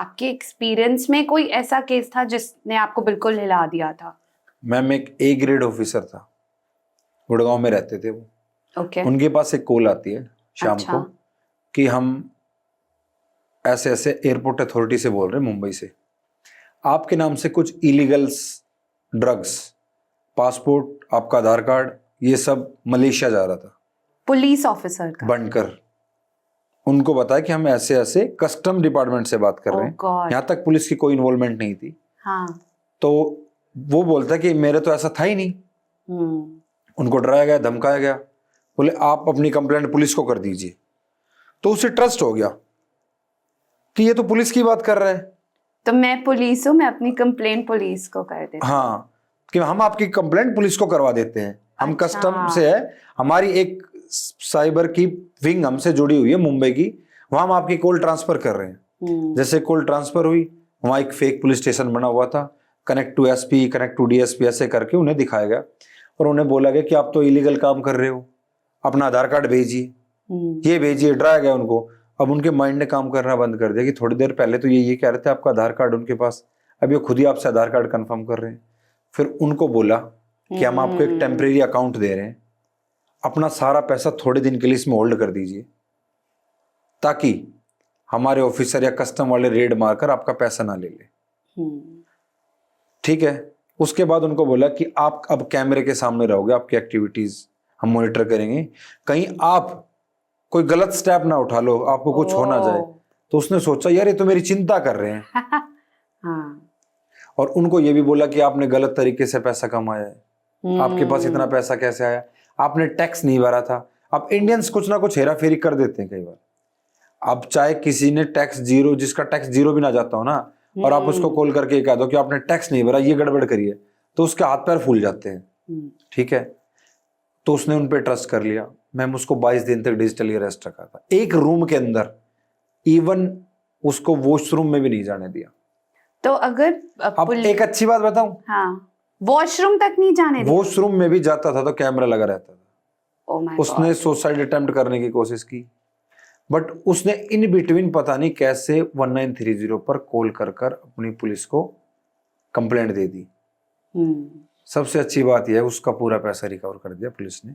आपके एक्सपीरियंस में कोई ऐसा केस था जिसने आपको बिल्कुल हिला दिया था? मैम एक ए ग्रेड ऑफिसर था, गुड़गांव में रहते थे वो। ओके। उनके पास एक कॉल आती है शाम अच्छा। को कि हम ऐसे ऐसे एयरपोर्ट अथॉरिटी से बोल रहे हैं मुंबई से, आपके नाम से कुछ इलीगल्स ड्रग्स, पासपोर्ट, आपका आधार कार्ड, ये सब मलेशिया जा रहा था। पुलिस ऑफिसर का? बनकर उनको बताया कि हम ऐसे ऐसे कस्टम डिपार्टमेंट से बात कर रहे हैं, गॉड। यहाँ तक पुलिस की कोई इन्वॉल्वमेंट नहीं थी। हाँ। तो वो बोलता है कि मेरे तो ऐसा था ही नहीं। उनको डराया गया, धमकाया गया, बोले आप अपनी कंप्लेंट पुलिस को कर दीजिए। तो उसे ट्रस्ट हो गया कि ये तो पुलिस की बात कर रहा है, तो मैं पुलिस हूँ, मैं अपनी कंप्लेंट पुलिस को कर देता हूँ। हाँ, कि हम आपकी कंप्लेंट पुलिस को करवा देते हैं, हम अच्छा। कस्टम से है, हमारी एक साइबर की विंग हमसे जुड़ी हुई है मुंबई की, वहां हम आपकी कॉल ट्रांसफर कर रहे हैं। जैसे कॉल ट्रांसफर हुई, वहां एक फेक पुलिस स्टेशन बना हुआ था, connect to SP, connect to DSP, ऐसे करके उन्हें दिखाया गया और उन्हें बोला गया कि आप तो इलीगल काम कर रहे हो, अपना आधार कार्ड भेजिए, ये भेजिए। डराया गया उनको। अब उनके माइंड ने काम करना बंद कर दिया कि थोड़ी देर पहले तो ये कह रहे थे आपका आधार कार्ड उनके पास, अब ये खुद ही आपसे आधार कार्ड कंफर्म कर रहे हैं। फिर उनको बोला कि हम आपको एक टेम्परेरी अकाउंट दे रहे हैं, अपना सारा पैसा थोड़े दिन के लिए इसमें होल्ड कर दीजिए, ताकि हमारे ऑफिसर या कस्टम वाले रेड मारकर आपका पैसा ना ले ले। ठीक है। उसके बाद उनको बोला कि आप अब कैमरे के सामने रहोगे, आपकी एक्टिविटीज हम मॉनिटर करेंगे, कहीं आप कोई गलत स्टेप ना उठा लो, आपको कुछ हो ना जाए। तो उसने सोचा यार ये तो मेरी चिंता कर रहे हैं। हाँ। और उनको ये भी बोला कि आपने गलत तरीके से पैसा कमाया है, आपके पास इतना पैसा कैसे आया, आपने टैक्स नहीं भरा था। अब इंडियंस कुछ ना कुछ हेरा फेरी कर देते हैं कई बार। अब चाहे किसी ने टैक्स जीरो, जिसका टैक्स जीरो भी ना जाता हो ना, और आप उसको कॉल करके कह दो कि आपने टैक्स नहीं भरा, ये गड़बड़ करिए, तो उसके हाथ पैर फूल जाते हैं। ठीक है। तो उसने उन पे ट्रस्ट कर लिया। मैम उसको 22 दिन तक डिजिटली अरेस्ट रखा था, एक रूम के अंदर, इवन उसको वॉशरूम में भी नहीं जाने दिया। तो अगर अब एक अच्छी बात बताऊं, हाँ, वॉशरूम तक नहीं जाने दिया? वॉशरूम में भी जाता था तो कैमरा लगा रहता था। Oh my उसने God. सुसाइड अटेम्प्ट करने की कोशिश की, बट उसने इन बिटवीन पता नहीं कैसे 1930 पर कॉल कर कर अपनी पुलिस को कंप्लेंट दे दी। सबसे अच्छी बात यह है उसका पूरा पैसा रिकवर कर दिया पुलिस ने।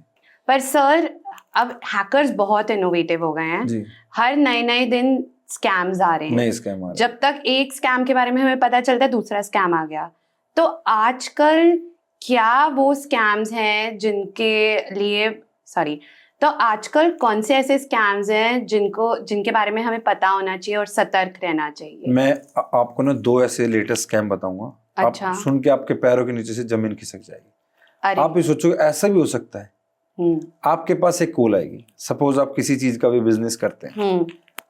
पर सर अब हैकर्स बहुत इनोवेटिव हो गए हैं जी। हर नए दिन स्कैम्स आ रहे हैं, नए स्कैम आ रहे हैं। जब तक एक स्कैम के बारे में हमें पता चलता है दूसरा स्कैम आ गया। तो आजकल क्या वो स्कैम्स हैं तो आजकल कौन से ऐसे स्कैम्स हैं जिनके बारे में हमें पता होना चाहिए और सतर्क रहना चाहिए? मैं आपको ना 2 ऐसे लेटेस्ट स्कैम बताऊंगा। अच्छा। आप सुन के आपके पैरों के नीचे से जमीन खिसक जाएगी। अरे। आप ये सोचो ऐसा भी हो सकता है, आपके पास एक कॉल आएगी, सपोज आप किसी चीज का भी बिजनेस करते हैं,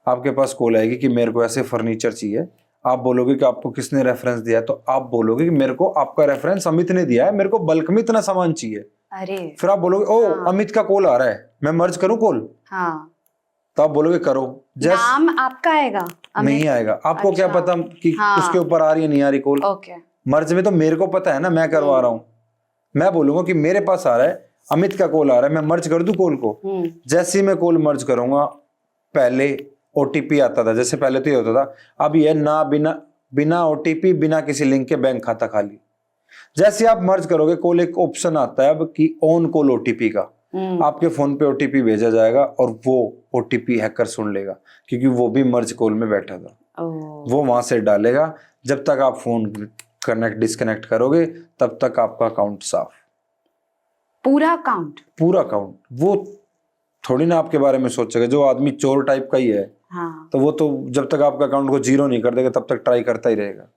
आपके पास कॉल आएगी कि मेरे को ऐसे फर्नीचर चाहिए। आप बोलोगे कि आपको किसने रेफरेंस दिया, तो आप बोलोगे कि मेरे को आपका रेफरेंस अमित ने दिया है, मेरे को बल्क में इतना सामान चाहिए। अरे। फिर आप बोलोगे ओ अमित का कॉल आ रहा है, मैं मर्ज करूं कॉल? हाँ। तो आप बोलोगे करो। नाम आपका आएगा? नहीं आएगा। आपको क्या पता कि उसके ऊपर आ रही है नहीं आ रही कॉल? मर्ज में तो मेरे को पता है ना, मैं करवा रहा हूं। मैं बोलूंगा कि मेरे पास आ रहा है, अमित का कॉल आ रहा है, मैं मर्ज कर दूं कॉल को। जैसे ही मैं कॉल मर्ज करूंगा, पहले ओटीपी आता था, जैसे पहले तो ये होता था, अब ये ना बिना ओटीपी, बिना किसी लिंक के बैंक खाता खाली। जैसे आप मर्ज करोगे कॉल, एक ऑप्शन आता है अब कि ऑन कॉल ओटीपी का, आपके फोन पे ओटीपी भेजा जाएगा और वो ओटीपी हैकर सुन लेगा, क्योंकि वो भी मर्ज कॉल में बैठा था। वो वहां से डालेगा। जब तक आप फोन कनेक्ट डिस्कनेक्ट करोगे तब तक आपका अकाउंट साफ, पूरा अकाउंट। वो थोड़ी ना आपके बारे में सोचेगा। जो आदमी चोर टाइप का ही है, हाँ। तो वो तो जब तक आपका अकाउंट को जीरो नहीं कर देगा तब तक ट्राई करता ही रहेगा।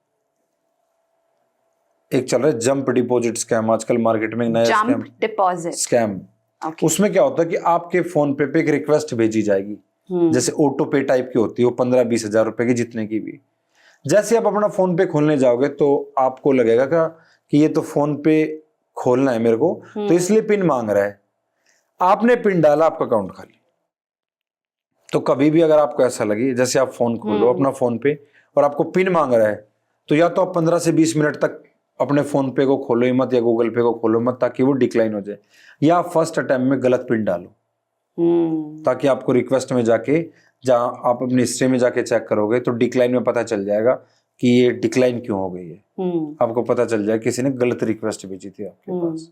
एक चल रहा है जंप डिपॉजिट स्कैम, आजकल मार्केट में नया स्कैम। उसमें क्या होता है कि आपके फोन पे एक रिक्वेस्ट भेजी जाएगी, जैसे ऑटो पे टाइप की होती है, वो 15-20 हजार रुपए की, जितने की भी। जैसे आप अपना फोन पे खोलने जाओगे तो आपको लगेगा कि ये तो फोन पे खोलना है मेरे को, तो इसलिए पिन मांग रहा है। आपने पिन डाला, आपका अकाउंट खाली। तो कभी भी अगर आपको ऐसा लगे, जैसे आप फोन खोलो अपना फोन पे और आपको पिन मांग रहा है, तो या तो आप 15 से 20 मिनट तक अपने फोन पे को खोलो ही मत, या गूगल पे को खोलो मत, ताकि वो डिक्लाइन हो जाए। या फर्स्ट अटेम्प्ट में गलत पिन डालो, ताकि आपको रिक्वेस्ट में जाके जहाँ आप अपनी हिस्ट्री में जाके चेक करोगे तो डिक्लाइन में पता चल जाएगा कि ये डिक्लाइन क्यों हो गई है। आपको पता चल जाएगा किसी ने गलत रिक्वेस्ट भेजी थी आपके पास।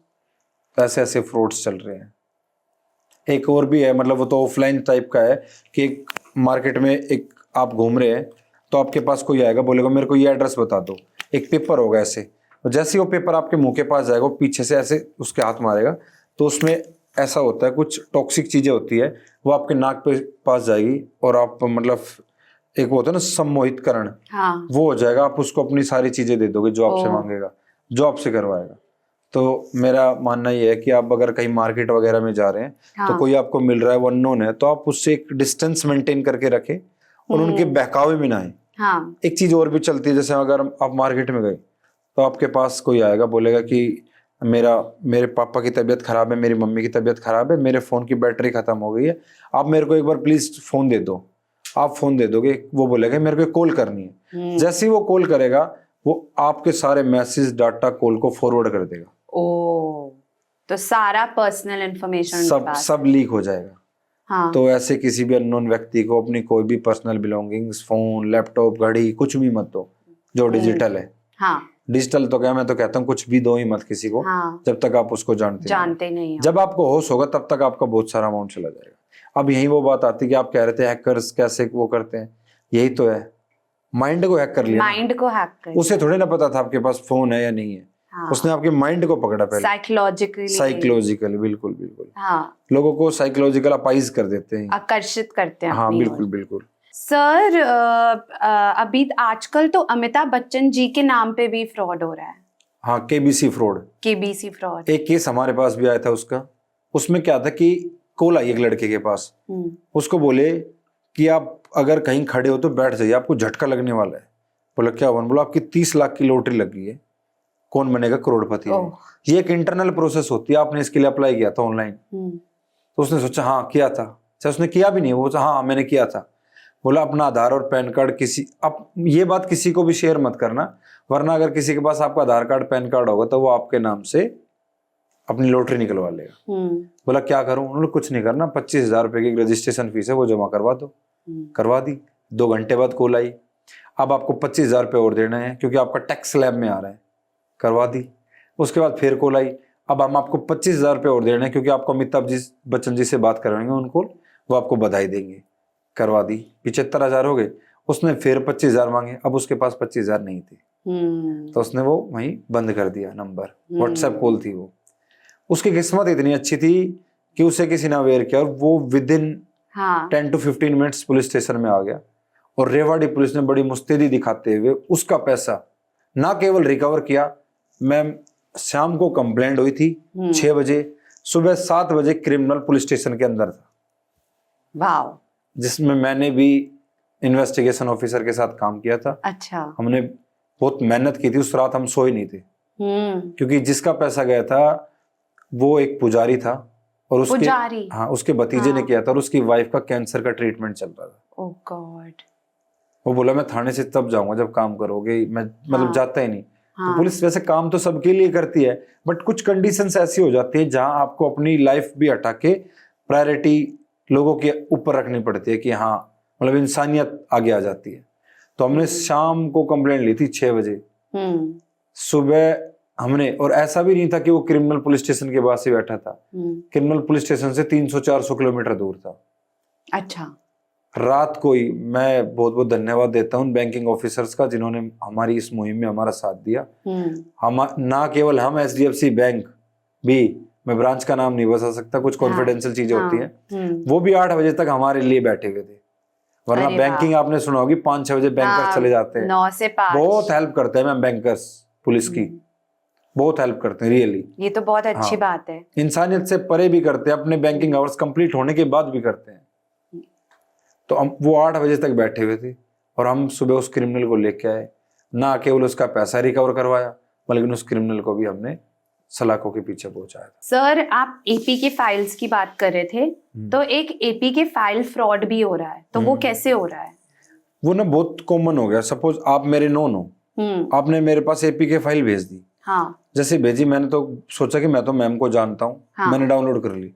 तो ऐसे ऐसे फ्रॉड्स चल रहे हैं। एक और भी है, मतलब वो तो ऑफलाइन टाइप का है कि एक मार्केट में एक आप घूम रहे हैं तो आपके पास कोई आएगा, बोलेगा मेरे को ये एड्रेस बता दो, एक पेपर होगा ऐसे, और जैसे ही वो पेपर आपके मुंह के पास जाएगा वो पीछे से ऐसे उसके हाथ मारेगा तो उसमें ऐसा होता है कुछ टॉक्सिक चीजें होती है, वो आपके नाक पे पास जाएगी और आप मतलब एक वो होता है ना सम्मोहितकरण, हाँ। वो हो जाएगा। आप उसको अपनी सारी चीजें दे दोगे जो आपसे मांगेगा, जो आपसे करवाएगा। तो मेरा मानना ये है कि आप अगर कहीं मार्केट वगैरह में जा रहे हैं तो कोई आपको मिल रहा है, वो अननोन है, तो आप उससे एक डिस्टेंस मेंटेन करके रखें और उनके बहकावे में ना आए। हाँ। एक चीज और भी चलती है, जैसे अगर आप मार्केट में गए तो आपके पास कोई आएगा, बोलेगा कि मेरे पापा की तबीयत खराब है, मेरी मम्मी की तबीयत खराब है, मेरे फोन की बैटरी खत्म हो गई है, आप मेरे को एक बार प्लीज फोन दे दो। आप फोन दे दोगे, वो बोलेगा मेरे को कॉल करनी है। जैसे ही वो कॉल करेगा वो आपके सारे मैसेज डाटा कॉल को फॉरवर्ड कर देगा। ओ, तो सारा पर्सनल इंफॉर्मेशन सब लीक हो जाएगा। हाँ। तो ऐसे किसी भी अननोन व्यक्ति को अपनी कोई भी पर्सनल बिलोंगिंग्स, फोन, लैपटॉप, घड़ी, कुछ भी मत दो जो डिजिटल है। हाँ। डिजिटल तो क्या, मैं तो कहता हूँ कुछ भी दो ही मत किसी को। हाँ। जब तक आप उसको जानते नहीं हो। जब आपको होश होगा तब तक आपका बहुत सारा अमाउंट चला जाएगा। अब यही वो बात आती है कि आप कह रहे थे हैकर्स कैसे वो करते हैं, यही तो है, माइंड को हैक कर लिया। माइंड को हैक कर, उसे थोड़ी ना पता था आपके पास फोन है या नहीं है। हाँ। उसने आपके माइंड को पकड़ा पहले, साइकोलॉजिकली। बिल्कुल बिल्कुल। हाँ। लोगों को साइकोलॉजिकल अपाइज कर देते हैं, आकर्षित करते हैं। हाँ बिल्कुल बिल्कुल। सर अभी आजकल तो अमिताभ बच्चन जी के नाम पे भी फ्रॉड हो रहा है। हाँ, केबीसी फ्रॉड। एक केस हमारे पास भी आया था उसका। उसमें क्या था कि कॉल आई एक लड़के के पास, उसको बोले कि आप अगर कहीं खड़े हो तो बैठ जाइए, आपको झटका लगने वाला है। बोला क्या हुआ? बोला आपकी 30 लाख की लॉटरी लगी है, कौन बनेगा करोड़पति। ये एक इंटरनल प्रोसेस होती है, आपने इसके लिए अप्लाई किया था ऑनलाइन। तो उसने सोचा हाँ किया था, चाहे उसने किया भी नहीं, वो हाँ मैंने किया था। बोला अपना आधार और पैन कार्ड अब ये बात किसी को भी शेयर मत करना, वरना अगर किसी के पास आपका आधार कार्ड पैन कार्ड होगा तो वो आपके नाम से अपनी लॉटरी निकलवा लेगा। बोला क्या करूं? उन्होंने कुछ नहीं करना, 25,000 रुपए की रजिस्ट्रेशन फीस है, वो जमा करवा दो। करवा दी। 2 घंटे बाद कॉल आई, अब आपको 25,000 रुपये और देना है क्योंकि आपका टैक्स स्लैब में आ रहा है। करवा दी। उसके बाद फिर कॉल आई, अब हम आपको 25,000 रुपये और देना है क्योंकि आपको अमिताभ बच्चन जी से बात करवाएंगे उनको, वो आपको बधाई देंगे। करवा दी। 75,000 हो गए। उसने फिर 25,000 मांगे, अब उसके पास 25,000 नहीं थे, तो उसने वो वहीं बंद कर दिया नंबर। व्हाट्सएप कॉल थी वो। उसकी किस्मत इतनी अच्छी थी कि उसे किसी ने अवेयर किया और वो with in 10 to 15 minutes police station में आ गया। और रेवाड़ी पुलिस ने बड़ी मुस्तैदी दिखाते हुए उसका पैसा ना केवल रिकवर किया, मैम शाम को कंप्लेंट हुई थी 6 बजे, सुबह 7 बजे क्रिमिनल पुलिस स्टेशन के अंदर था। वाह। जिसमें मैंने भी इन्वेस्टिगेशन ऑफिसर के साथ काम किया था। अच्छा। हमने बहुत मेहनत की थी, उस रात हम सोए नहीं थे क्योंकि जिसका पैसा गया था वो एक पुजारी था और उसके भतीजे ने किया था और उसकी वाइफ का कैंसर का ट्रीटमेंट चल रहा था। ओह गॉड। वो बोला मैं थाने से तब जाऊंगा जब काम करोगे, मैं मतलब जाता ही नहीं। तो पुलिस वैसे काम तो सबके लिए करती है, बट कुछ कंडीशंस ऐसी हो जाती है जहां आपको अपनी लाइफ भी हटा के प्रायोरिटी लोगों के ऊपर रखनी पड़ती है कि हाँ मतलब इंसानियत आगे आ जाती है। तो हमने शाम को कंप्लेंट ली थी 6 बजे। सुबह हमने, और ऐसा भी नहीं था कि वो क्रिमिनल पुलिस स्टेशन के पास ही बैठा था, क्रिमिनल पुलिस स्टेशन से 300-400 किलोमीटर दूर था। अच्छा। रात को ही मैं बहुत बहुत धन्यवाद देता हूँ बैंकिंग ऑफिसर्स का जिन्होंने हमारी इस मुहिम में हमारा साथ दिया। हम ना केवल हम एचडीएफसी बैंक भी, मैं ब्रांच का नाम नहीं बता सकता, कुछ कॉन्फिडेंशियल चीजें होती हैं, वो भी 8 बजे तक हमारे लिए बैठे हुए थे। वरना बैंकिंग आपने सुना होगी 5-6 बजे बैंकर्स चले जाते हैं। 9 से 5 बहुत हेल्प करते हैं मैम बैंकर्स पुलिस की, बहुत हेल्प करते हैं रियली। ये तो बहुत अच्छी बात है। इंसानियत से परे भी करते हैं, अपने बैंकिंग आवर्स कंप्लीट होने के बाद भी करते हैं। तो हम वो 8 बजे तक बैठे हुए थे और हम सुबह उस क्रिमिनल को लेके आए। ना केवल उसका पैसा रिकवर करवाया बल्कि उस क्रिमिनल को भी हमने सलाखों के पीछे पहुंचाया था। सर आप एपी के फाइल्स की बात कर रहे थे, तो एक एपी के फाइल फ्रॉड भी हो रहा है, तो वो कैसे हो रहा है? वो ना बहुत कॉमन हो गया। सपोज आप मेरे नोन हो, आपने मेरे पास एपी के फाइल भेज दी। हाँ। जैसे भेजी, मैंने तो सोचा कि मैं तो मैम को जानता हूँ, मैंने डाउनलोड कर ली।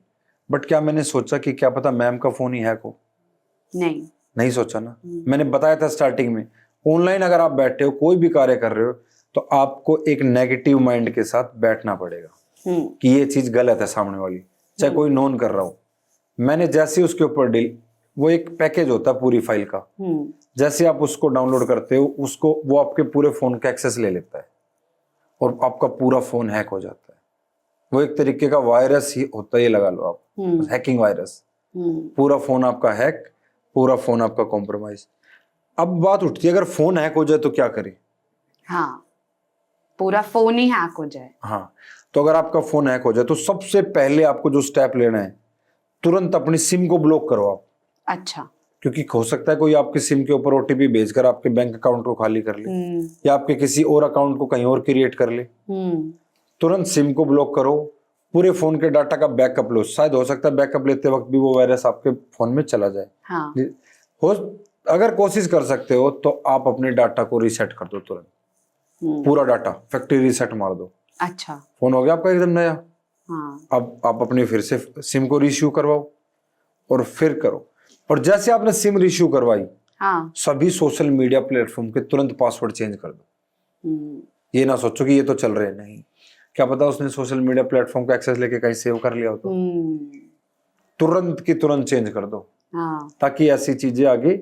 बट क्या मैंने सोचा कि क्या पता मैम का फोन ही हैक हो? नहीं। नहीं सोचा ना। मैंने बताया था स्टार्टिंग में, ऑनलाइन अगर आप बैठे हो, कोई भी कार्य कर रहे हो, तो आपको एक नेगेटिव माइंड के साथ बैठना पड़ेगा कि ये चीज गलत है सामने वाली, चाहे कोई नोन कर रहा हो। मैंने जैसे ही उसके ऊपर डील, वो एक पैकेज होता है पूरी फाइल का, जैसे आप उसको डाउनलोड करते हो, उसको वो आपके पूरे फोन का एक्सेस ले लेता है और आपका पूरा फोन हैक हो जाता है। वो एक तरीके का वायरस ही होता है, ये लगा लो आप, हैकिंग वायरस। पूरा फोन आपका हैक, पूरा फोन आपका कॉम्प्रोमाइज। अब बात उठती है, अगर फोन हैक हो जाए तो क्या करें? हाँ, पूरा फोन ही हैक हो जाए। हाँ, तो अगर आपका फोन हैक हो जाए तो सबसे पहले आपको जो स्टेप लेना है, तुरंत अपनी सिम को ब्लॉक करो आप। अच्छा। क्योंकि हो सकता है कोई आपकी सिम के ऊपर ओटीपी भेजकर आपके बैंक अकाउंट को खाली कर ले, या आपके किसी और अकाउंट को कहीं और क्रिएट कर ले। तुरंत सिम को ब्लॉक करो, पूरे फोन के डाटा का बैकअप लो। शायद हो सकता है बैकअप लेते वक्त भी वो वायरस आपके फोन में चला जाए। हाँ। हो, अगर कोशिश कर सकते हो तो आप अपने डाटा को रीसेट कर दो तुरंत, पूरा डाटा फैक्ट्री रीसेट मार दो। अच्छा। फोन हो गया आपका एकदम नया। हाँ। अब आप अपनी फिर से सिम को रीइश्यू करवाओ और फिर करो। और जैसे आपने सिम रीइश्यू करवाई, हाँ, सभी सोशल मीडिया प्लेटफॉर्म के तुरंत पासवर्ड चेंज कर दो। ये ना सोचो कि ये तो चल रहे हैं, नहीं, क्या पता उसने सोशल मीडिया प्लेटफॉर्म का एक्सेस लेके कहीं सेव कर लिया हो, तो तुरंत की तुरंत चेंज कर दो। हाँ, ताकि ऐसी चीजें आगे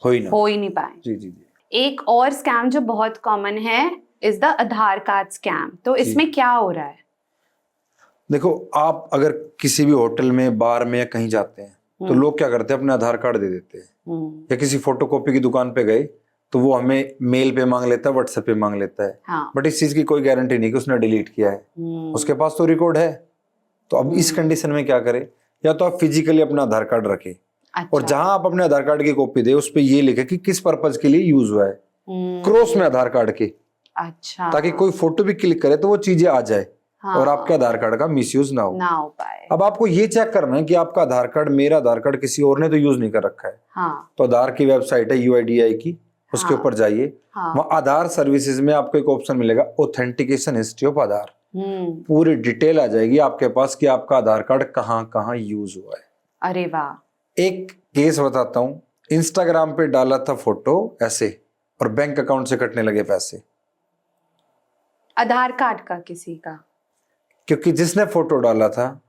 हो ही नहीं पाए। जी। जी। एक और स्कैम जो बहुत कॉमन है is the Aadhaar card scam. तो इसमें क्या हो रहा है? देखो, आप अगर किसी भी होटल में, बार में या कहीं जाते हैं तो लोग क्या करते हैं, अपने आधार कार्ड दे देते हैं। या किसी फोटोकॉपी की दुकान पे गए तो वो हमें मेल पे मांग लेता है, व्हाट्सएप पे मांग लेता है। हाँ। बट इस चीज की कोई गारंटी नहीं कि उसने डिलीट किया है, उसके पास तो रिकॉर्ड है। तो अब इस कंडीशन में क्या करें, या तो आप फिजिकली अपना आधार कार्ड रखें। अच्छा। और जहां आप अपने आधार कार्ड की कॉपी दे, उस पे ये लिखे कि किस पर्पज के लिए यूज हुआ है, क्रॉस में आधार कार्ड के। अच्छा। ताकि कोई फोटो भी क्लिक करे तो वो चीजें आ जाए। हाँ। और आपके आधार कार्ड का मिसयूज ना हो पाए। अब आपको ये चेक करना है कि आपका आधार कार्ड, मेरा आधार कार्ड किसी और ने तो यूज नहीं कर रखा है। हाँ। तो आधार की वेबसाइट है UIDAI की, उसके ऊपर जाइए। वहाँ आधार सर्विसेज में आपको एक ऑप्शन मिलेगा, ऑथेंटिकेशन हिस्ट्री ऑफ आधार। पूरी डिटेल आ जाएगी आपके पास कि आपका आधार कार्ड कहाँ कहाँ यूज हुआ है। अरे वाह। एक केस बताता हूँ, इंस्टाग्राम पे डाला था फोटो ऐसे, और बैंक अकाउंट से कटने लगे पैसे। आधार कार्ड का किसी का? क्योंकि जिसने फोटो डाला था,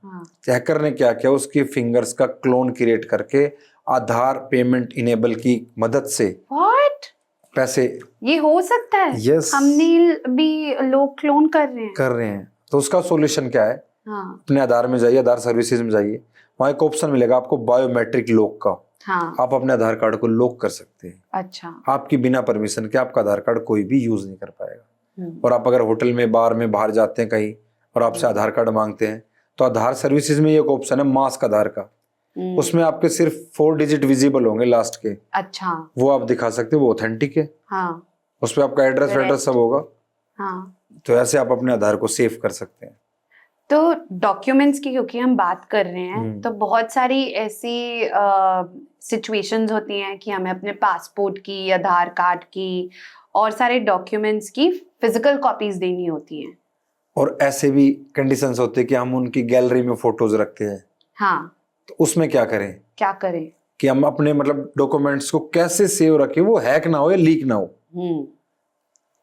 हैकर ने क्या किया, उसकी फिंगर्स का क्लोन क्रिएट करके आधार पेमेंट इनेबल की मदद से What? पैसे। ये हो सकता है? Yes. हमने भी लोग क्लोन कर रहे हैं। तो उसका सॉल्यूशन क्या है? अपने आधार में जाइए, आधार सर्विसेज में जाइए, वहाँ एक ऑप्शन मिलेगा आपको बायोमेट्रिक लॉक का। आप अपने आधार कार्ड को लॉक कर सकते हैं। अच्छा। आपकी बिना परमिशन के आपका आधार कार्ड कोई भी यूज नहीं कर पाएगा। और आप अगर होटल में, बार में, बाहर जाते हैं कहीं और आपसे आधार कार्ड मांगते हैं, तो आधार सर्विसेज में एक ऑप्शन है मास्क आधार का। उसमें आपके सिर्फ 4 डिजिट विजिबल होंगे लास्ट के। अच्छा। वो आप दिखा सकते हो, वो ऑथेंटिक है। उसमें आपका एड्रेस सब होगा। तो ऐसे आप अपने आधार को सेव कर सकते हैं। तो डॉक्यूमेंट्स की क्योंकि हम बात कर रहे हैं, तो बहुत सारी ऐसी सिचुएशंस होती हैं कि हमें अपने पासपोर्ट की, आधार कार्ड की और सारे डॉक्यूमेंट्स की फिजिकल कॉपीज देनी होती हैं। और ऐसे भी कंडीशंस होते हैं कि हम उनकी गैलरी में फोटोज रखते हैं। हाँ। तो उसमें क्या करें कि हम अपने मतलब डॉक्यूमेंट्स को कैसे सेव रखें, वो हैक ना हो या लीक ना हो।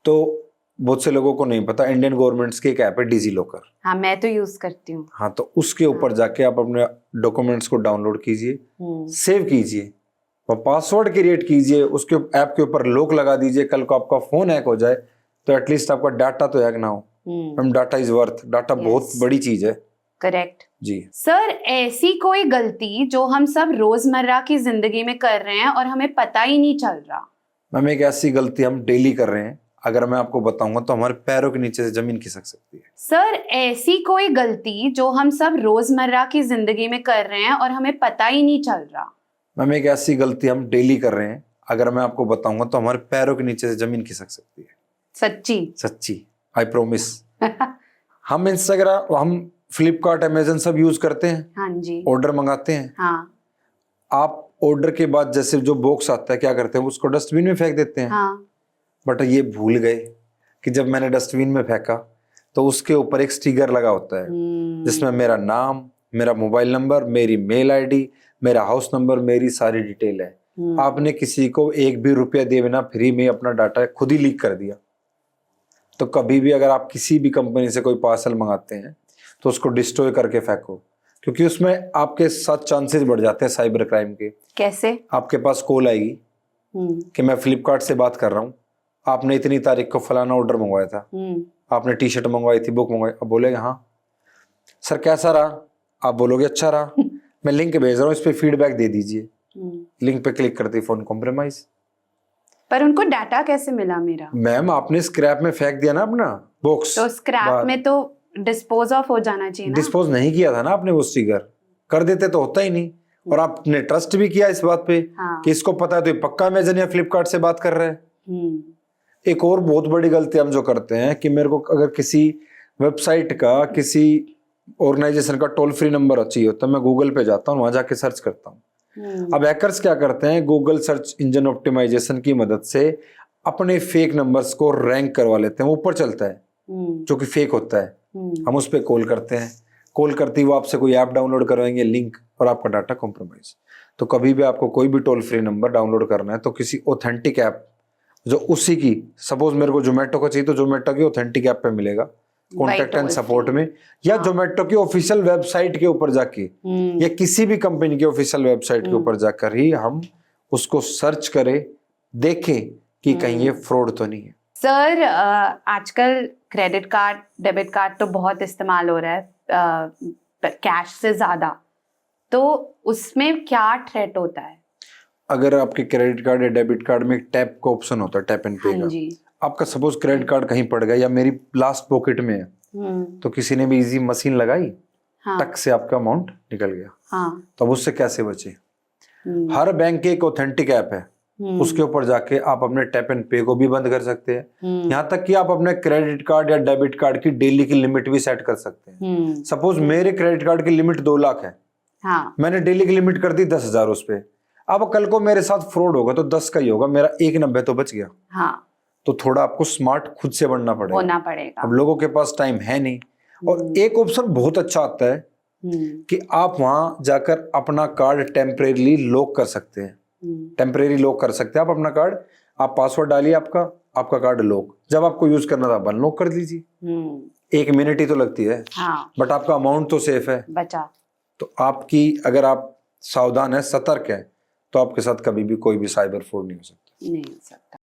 तो बहुत से लोगों को नहीं पता, इंडियन गवर्नमेंट्स की एक ऐप है डिजी लॉकर। हाँ, मैं तो यूज करती हूँ। हाँ, तो उसके ऊपर जाके आप अपने डॉक्यूमेंट्स को डाउनलोड कीजिए, सेव कीजिए और पासवर्ड क्रिएट कीजिए, उसके ऐप के ऊपर लॉक लगा दीजिए। कल को आपका फोन हैक हो जाए तो एटलीस्ट आपका डाटा तो हैक ना हो। डाटा इज वर्थ, डाटा बहुत बड़ी चीज है। करेक्ट जी। सर, ऐसी कोई गलती जो हम सब रोजमर्रा की जिंदगी में कर रहे हैं और हमें पता ही नहीं चल रहा? मैम, एक ऐसी गलती हम डेली कर रहे हैं, अगर मैं आपको बताऊंगा तो हमारे पैरों के नीचे से जमीन खिसक सकती है। सर, ऐसी कोई गलती जो हम सब रोजमर्रा की जिंदगी में कर रहे हैं और हमें पता ही नहीं चल रहा? मैम, एक ऐसी गलती हम डेली कर रहे हैं, अगर मैं आपको बताऊंगा तो हमारे पैरों के नीचे से जमीन खिसक सकती है। सच्ची, आई प्रोमिस। हम इंस्टाग्राम, हम फ्लिपकार्ट, अमेजन सब यूज करते हैं। हाँ जी। ऑर्डर मंगाते हैं। हाँ। आप ऑर्डर के बाद जैसे जो बॉक्स आता है, क्या करते हैं, उसको डस्टबिन में फेंक देते हैं। हाँ। बट ये भूल गए कि जब मैंने डस्टबिन में फेंका तो उसके ऊपर एक स्टिकर लगा होता है जिसमें मेरा नाम, मेरा मोबाइल नंबर, मेरी मेल आईडी, मेरा हाउस नंबर, मेरी सारी डिटेल है। आपने किसी को एक भी रुपया दिए बिना फ्री में अपना डाटा खुद ही लीक कर दिया, तो कभी भी अगर आप किसी भी कंपनी से कोई पार्सल मंगाते हैं तो उसको डिस्ट्रॉय करके फेंको, क्योंकि उसमें आपके साथ चांसेस बढ़ जाते हैं साइबर क्राइम के। कैसे? आपके पास कॉल आएगी कि मैं फ्लिपकार्ट से बात कर रहा हूँ, आपने इतनी तारीख को फलाना ऑर्डर मंगवाया था, आपने टी शर्ट मंगवाई थी, बुक मंगवाई। अब बोलेगा हाँ सर कैसा रहा, आप बोलोगे अच्छा रहा, मैं लिंक भेज रहा हूँ, इस पे फीडबैक दे दीजिए। लिंक पे क्लिक करते ही फोन कॉम्प्रोमाइज। पर उनको डाटा कैसे मिला मेरा? मैम आपने स्क्रैप में फेंक दिया ना अपना बॉक्स, तो स्क्रैप में तो डिस्पोज ऑफ हो जाना चाहिए ना। डिस्पोज नहीं किया था ना आपने, वो स्टिकर कर देते तो होता ही नहीं। और आपने ट्रस्ट भी किया इस बात पे हाँ। कि इसको पता है तो ये पक्का अमेज़न या फ्लिपकार्ट से बात कर रहे हैं। एक और बहुत बड़ी गलती हम जो करते हैं कि मेरे को अगर किसी वेबसाइट का, किसी ऑर्गेनाइजेशन का टोल फ्री नंबर चाहिए तो मैं गूगल पे जाता हूँ, वहां जाके सर्च करता हूँ। अब हैकर्स क्या करते हैं, गूगल सर्च इंजन ऑप्टिमाइजेशन की मदद से अपने फेक नंबर्स को रैंक करवा लेते हैं, वो ऊपर चलता है जो कि फेक होता है। हम उस पर कॉल करते हैं, कॉल करती वो आपसे कोई ऐप डाउनलोड करवाएंगे, लिंक, और आपका डाटा कॉम्प्रोमाइज। तो कभी भी आपको कोई भी टोल फ्री नंबर डाउनलोड करना है तो किसी ऑथेंटिक ऐप जो उसी की, सपोज मेरे को जोमेटो का चाहिए तो जोमेटो की ऑथेंटिक ऐप पे मिलेगा, कॉन्टेक्ट एंड सपोर्ट में, या जोमेटो की ऑफिशियल वेबसाइट के ऊपर जाके, या किसी भी कंपनी की ऑफिशियल वेबसाइट के ऊपर जाकर ही हम उसको सर्च करें, देखें कि कहीं ये फ्रॉड तो नहीं है। सर आजकल क्रेडिट कार्ड, डेबिट कार्ड तो बहुत इस्तेमाल हो रहा है कैश से ज्यादा, तो उसमें क्या थ्रेट होता है? अगर आपके क्रेडिट कार्ड या डेबिट कार्ड में टैप का ऑप्शन होता है, टैप एंड पे का, आपका सपोज क्रेडिट कार्ड कहीं पड़ गया या मेरी लास्ट पॉकेट में है, तो किसी ने भी इजी मशीन लगाई, टक से आपका अमाउंट निकल गया। तो अब उससे कैसे बचे? हर बैंक की एक ऑथेंटिक ऐप है, उसके ऊपर जाके आप अपने टैप एंड पे को भी बंद कर सकते हैं। यहाँ तक कि आप अपने क्रेडिट कार्ड या डेबिट कार्ड की डेली की लिमिट भी सेट कर सकते हैं। सपोज मेरे क्रेडिट कार्ड की लिमिट 2 लाख है, मैंने डेली की लिमिट कर दी 10,000 उस पे। अब कल को मेरे साथ फ्रॉड होगा तो 10 का ही होगा, मेरा 1,90 तो बच गया। तो थोड़ा आपको स्मार्ट खुद से बनना पड़ेगा। अब लोगों के पास टाइम है नहीं। और एक ऑप्शन बहुत अच्छा आता है कि आप वहां जाकर अपना कार्ड टेम्परेरी लॉक कर सकते हैं। टेम्परेरी लॉक कर सकते हैं आप अपना कार्ड, आप पासवर्ड डालिए आपका कार्ड लॉक, जब आपको यूज करना था अनलॉक कर दीजिए। 1 मिनट ही तो लगती है, बट आपका अमाउंट तो सेफ है, बचा। तो आपकी, अगर आप सावधान है, सतर्क है, तो आपके साथ कभी भी कोई भी साइबर फ्रॉड नहीं हो सकता।